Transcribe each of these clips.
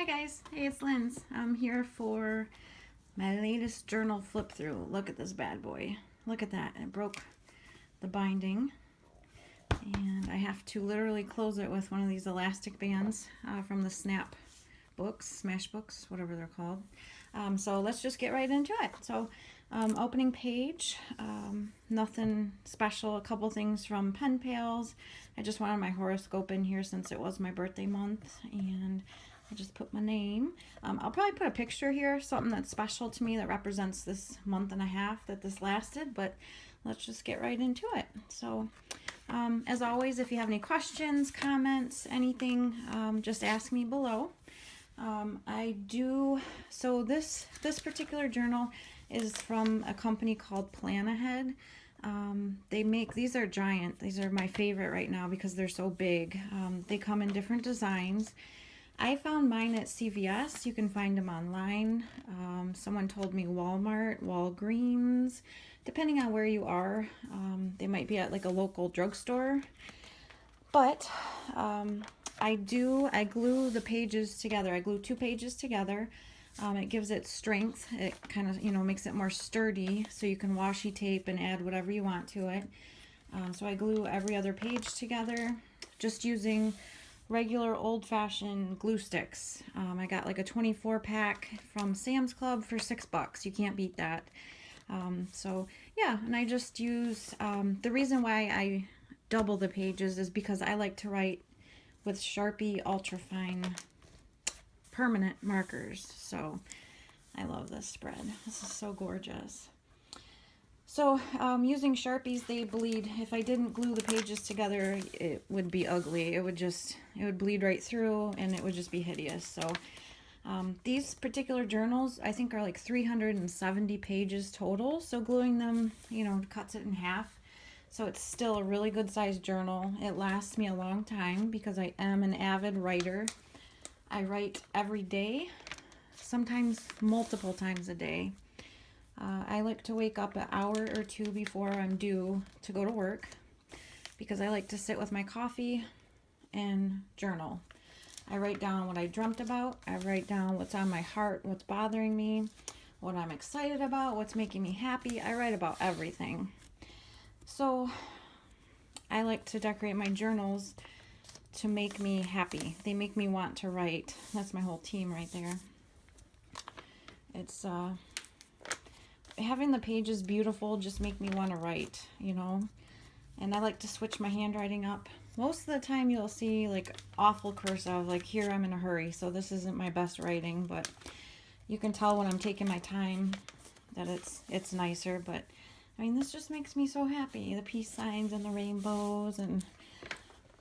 guys, hey, it's Linz. I'm here for my latest journal flip through. Look at this bad boy. Look at that. It broke the binding and I have to literally close it with one of these elastic bands from the Snap books, Smash books, whatever they're called. So let's just get right into it. So opening page, nothing special, a couple things from Pen Pals. I just wanted my horoscope in here since it was my birthday month, and I just put my name. I'll probably put a picture here, something that's special to me that represents this month and a half that this lasted, but let's just get right into it. So as always, if you have any questions, comments, anything, just ask me below. So this particular journal is from a company called Plan Ahead. These are giant. These are my favorite right now because they're so big. They come in different designs. I found mine at CVS. You can find them online. Someone told me Walmart, Walgreens, depending on where you are. They might be at like a local drugstore. But I glue the pages together. I glue 2 pages together. It gives it strength. It kind of, makes it more sturdy, so you can washi tape and add whatever you want to it. So I glue every other page together, just using regular old-fashioned glue sticks. I got like a 24 pack from Sam's Club for $6. You can't beat that. So yeah, and I just use, the reason why I double the pages is because I like to write with Sharpie ultrafine permanent markers. So I love this spread. This is so gorgeous. So using Sharpies, they bleed. If I didn't glue the pages together, it would be ugly. It would bleed right through and it would just be hideous. So these particular journals, I think, are like 370 pages total. So gluing them, cuts it in half. So it's still a really good sized journal. It lasts me a long time because I am an avid writer. I write every day, sometimes multiple times a day. I like to wake up an hour or 2 before I'm due to go to work because I like to sit with my coffee and journal. I write down what I dreamt about. I write down what's on my heart, what's bothering me, what I'm excited about, what's making me happy. I write about everything. So I like to decorate my journals to make me happy. They make me want to write. That's my whole team right there. It's having the pages beautiful just make me want to write, and I like to switch my handwriting up. Most of the time you'll see like awful cursive, like here I'm in a hurry, so this isn't my best writing, but you can tell when I'm taking my time that it's nicer. But I mean, this just makes me so happy. The peace signs and the rainbows, and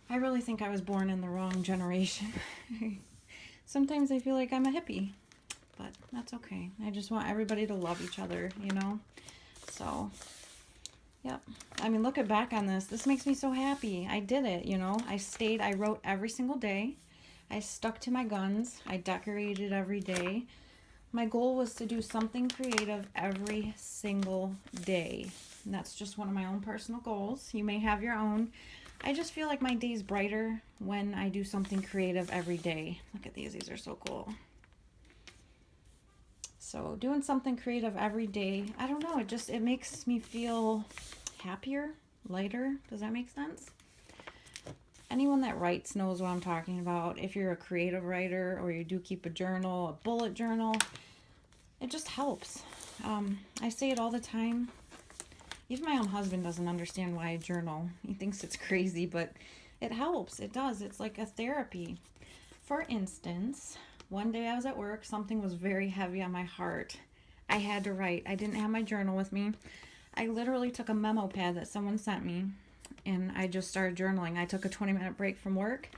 I really think I was born in the wrong generation. Sometimes I feel like I'm a hippie, but that's okay. I just want everybody to love each other, So, yep. I mean, looking back on this, this makes me so happy. I did it, I wrote every single day. I stuck to my guns. I decorated every day. My goal was to do something creative every single day. And that's just one of my own personal goals. You may have your own. I just feel like my day's brighter when I do something creative every day. Look at these. These are so cool. So doing something creative every day, I don't know, it makes me feel happier, lighter. Does that make sense? Anyone that writes knows what I'm talking about. If you're a creative writer or you do keep a journal, a bullet journal, it just helps. I say it all the time. Even my own husband doesn't understand why I journal. He thinks it's crazy, but it helps. It does. It's like a therapy. For instance, one day I was at work. Something was very heavy on my heart. I had to write. I didn't have my journal with me. I literally took a memo pad that someone sent me, and I just started journaling. I took a 20-minute break from work.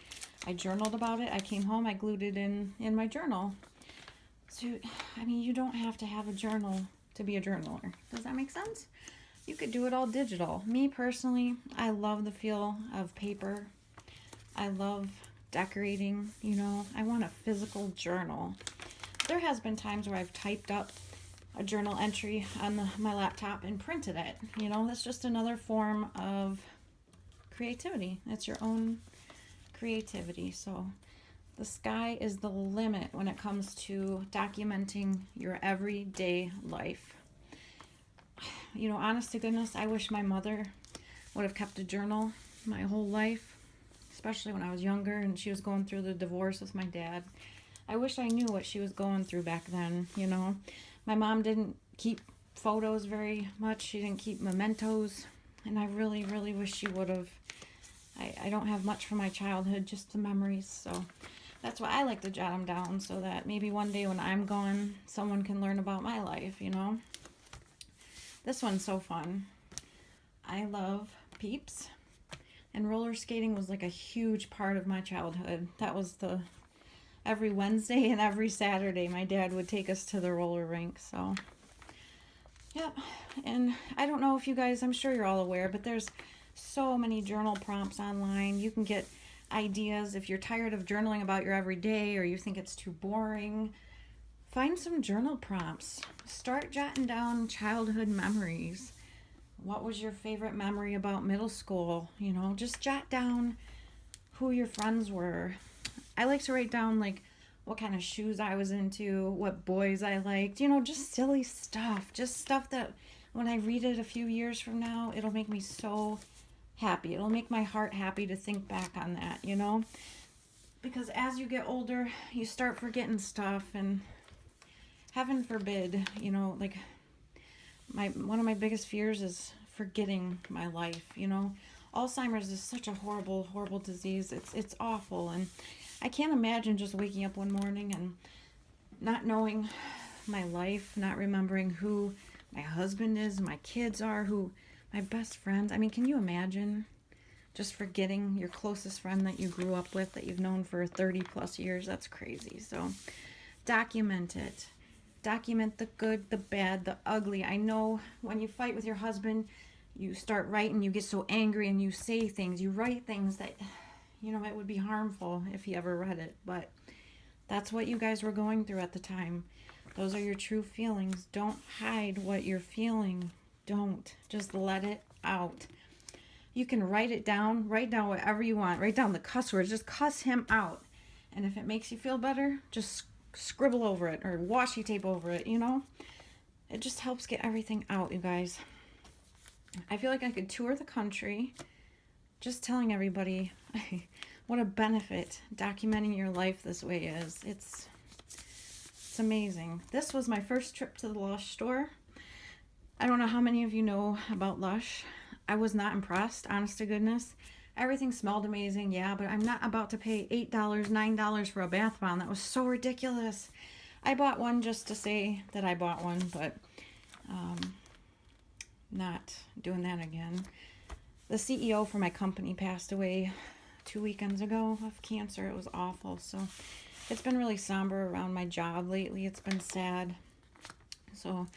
I journaled about it. I came home. I glued it in my journal. So, I mean, you don't have to have a journal to be a journaler. Does that make sense? You could do it all digital. Me personally, I love the feel of paper. I love decorating, I want a physical journal. There has been times where I've typed up a journal entry on my laptop and printed it. That's just another form of creativity. It's your own creativity. So The sky is the limit when it comes to documenting your everyday life. You know, honest to goodness, I wish my mother would have kept a journal my whole life, especially when I was younger and she was going through the divorce with my dad. I wish I knew what she was going through back then, you know. My mom didn't keep photos very much. She didn't keep mementos, and I really, really wish she would have. I don't have much from my childhood, just the memories, so that's why I like to jot them down, so that maybe one day when I'm gone, someone can learn about my life, you know. This one's so fun. I love Peeps, and roller skating was like a huge part of my childhood. That was every Wednesday and every Saturday my dad would take us to the roller rink, so yep. And I don't know if you guys, I'm sure you're all aware, but there's so many journal prompts online. You can get ideas if you're tired of journaling about your everyday or you think it's too boring. Find some journal prompts. Start jotting down childhood memories. What was your favorite memory about middle school? You know, just jot down who your friends were. I like to write down like what kind of shoes I was into, what boys I liked, you know, just silly stuff. Just stuff that when I read it a few years from now, it'll make me so happy. It'll make my heart happy to think back on that, you know? Because as you get older, you start forgetting stuff, and heaven forbid, you know, like one of my biggest fears is forgetting my life, you know? Alzheimer's is such a horrible, horrible disease. It's awful, and I can't imagine just waking up one morning and not knowing my life, not remembering who my husband is, my kids are, who my best friends. I mean, can you imagine just forgetting your closest friend that you grew up with, that you've known for 30 plus years? That's crazy. So document it. Document the good, the bad, the ugly. I know when you fight with your husband, you start writing, you get so angry and you say things, you write things that, you know, it would be harmful if he ever read it. But that's what you guys were going through at the time. Those are your true feelings. Don't hide what you're feeling. Don't. Just let it out. You can write it down. Write down whatever you want. Write down the cuss words. Just cuss him out. And if it makes you feel better, just scribble over it or washi tape over it, you know? It just helps get everything out, you guys. I feel like I could tour the country just telling everybody what a benefit documenting your life this way is. It's amazing. This was my first trip to the Lush store. I don't know how many of you know about Lush. I was not impressed, honest to goodness. Everything smelled amazing, yeah, but I'm not about to pay $8, $9 for a bath bomb. That was so ridiculous. I bought one just to say that I bought one, but not doing that again. The CEO for my company passed away 2 weekends ago of cancer. It was awful, so it's been really somber around my job lately. It's been sad. So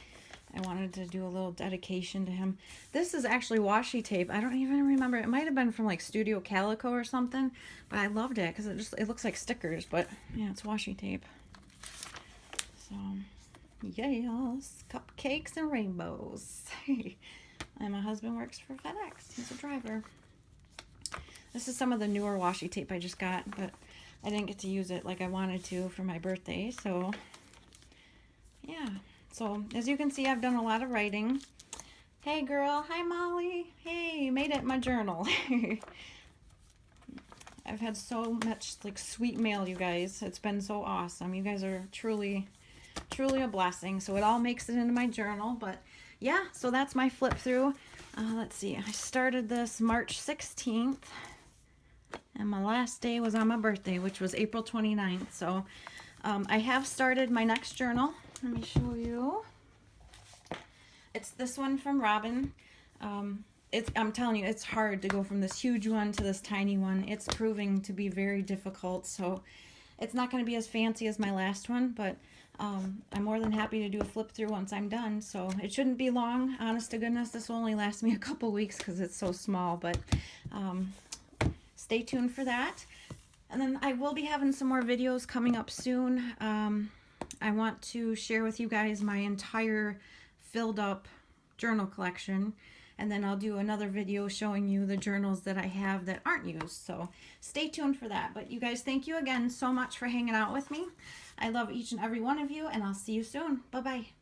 I wanted to do a little dedication to him. This is actually washi tape. I don't even remember. It might have been from like Studio Calico or something, but I loved it because it looks like stickers, but yeah, it's washi tape. So, yes, cupcakes and rainbows. And my husband works for FedEx. He's a driver. This is some of the newer washi tape I just got, but I didn't get to use it like I wanted to for my birthday, so yeah. So, as you can see, I've done a lot of writing. Hey, girl. Hi, Molly. Hey, you made it in my journal. I've had so much, like, sweet mail, you guys. It's been so awesome. You guys are truly, truly a blessing. So, it all makes it into my journal. But, yeah, so that's my flip through. Let's see. I started this March 16th. And my last day was on my birthday, which was April 29th. So, I have started my next journal. Let me show you. It's this one from Robin. I'm telling you, it's hard to go from this huge one to this tiny one. It's proving to be very difficult, so it's not going to be as fancy as my last one, but I'm more than happy to do a flip through once I'm done. So it shouldn't be long. Honest to goodness, this will only last me a couple weeks because it's so small, but stay tuned for that. And then I will be having some more videos coming up soon. I want to share with you guys my entire filled up journal collection. and then I'll do another video showing you the journals that I have that aren't used. So stay tuned for that. But you guys, thank you again so much for hanging out with me. I love each and every one of you, and I'll see you soon. Bye-bye.